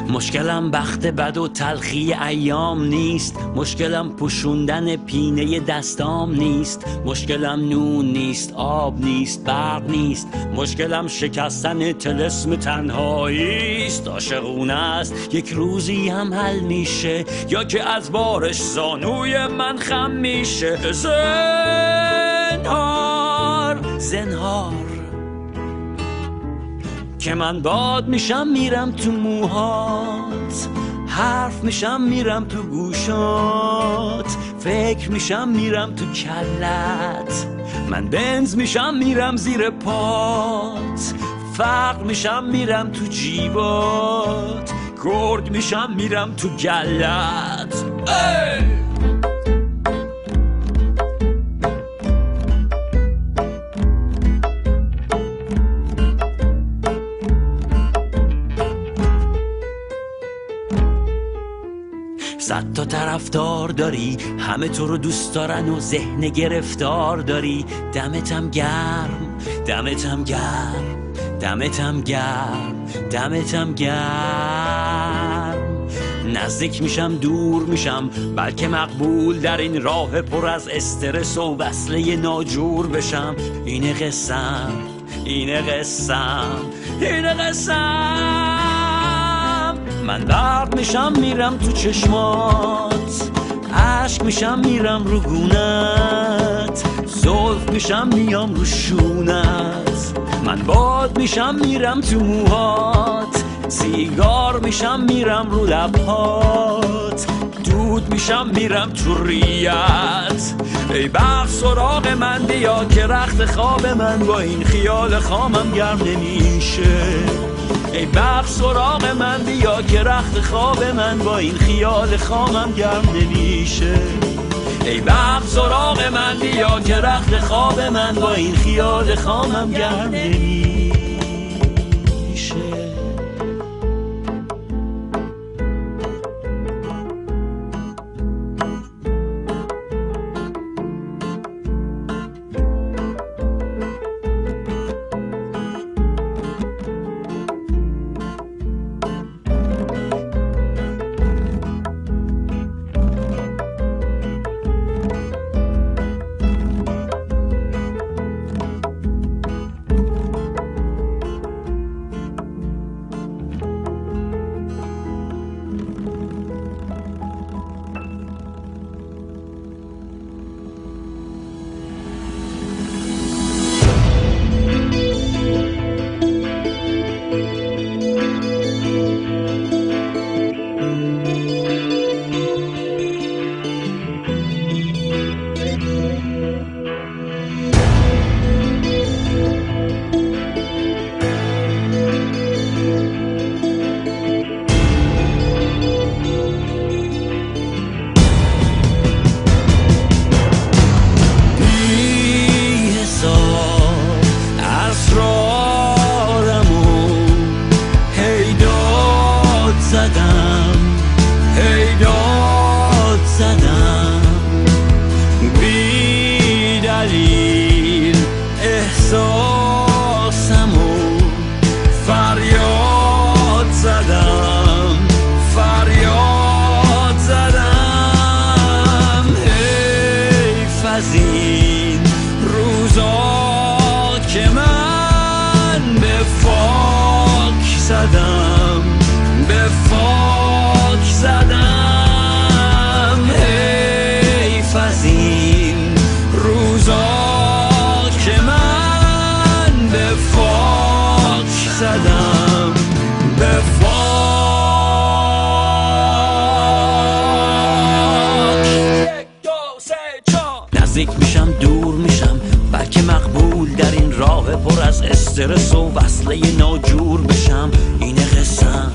مشکلم بخت بد و تلخی ایام نیست، مشکلم پوشوندن پینه دستام نیست، مشکلم نون نیست، آب نیست، برق نیست، مشکلم شکستن طلسم تنهایی است. عاشقونه است یک روزی هم حل میشه، یا که از بارش زانوی من خم میشه. زنهار زنهار که من باد میشم میرم تو موهات، حرف میشم میرم تو گوشات، فکر میشم میرم تو کلت، من بنز میشم میرم زیر پات، فقر میشم میرم تو جیبات، گرگ میشم میرم تو گلت. صد تا طرفدار داری، همه تو رو دوست دارن و ذهن گرفتار داری. دمتم گرم، دمتم گرم، دمتم گرم، دمتم گرم. نزدیک میشم دور میشم، بلکه مقبول در این راه پر از استرس و وصله ناجور بشم. اینه قسم، اینه قسم، اینه قسم. من برق میشم میرم تو چشمات، عشق میشم میرم رو گونت، زلف میشم میام رو شونت، من باد میشم میرم تو موهات، سیگار میشم میرم رو لبهات، دود میشم میرم تو ریت. ای بخت سراغ من بیا که رخت خواب من با این خیال خامم گرم نمیشه. ای بخت سراغ من بیا که رخت خواب من با این خیال خامم گرم نمیشه. ای بخت سراغ من بیا که رخت خواب من با این خیال خامم گرم نمیشه. بی دلیل احساسمو فریاد زدم، فریاد زدم. حیف از این روزا که من به فاک زدم، به فاک زدم. از این روزا که من به فاک زدم، به فاک. نزدیک میشم دور میشم، بلکه مقبول در این راه پر از استرس و وصله ناجور بشم. اینه قسم،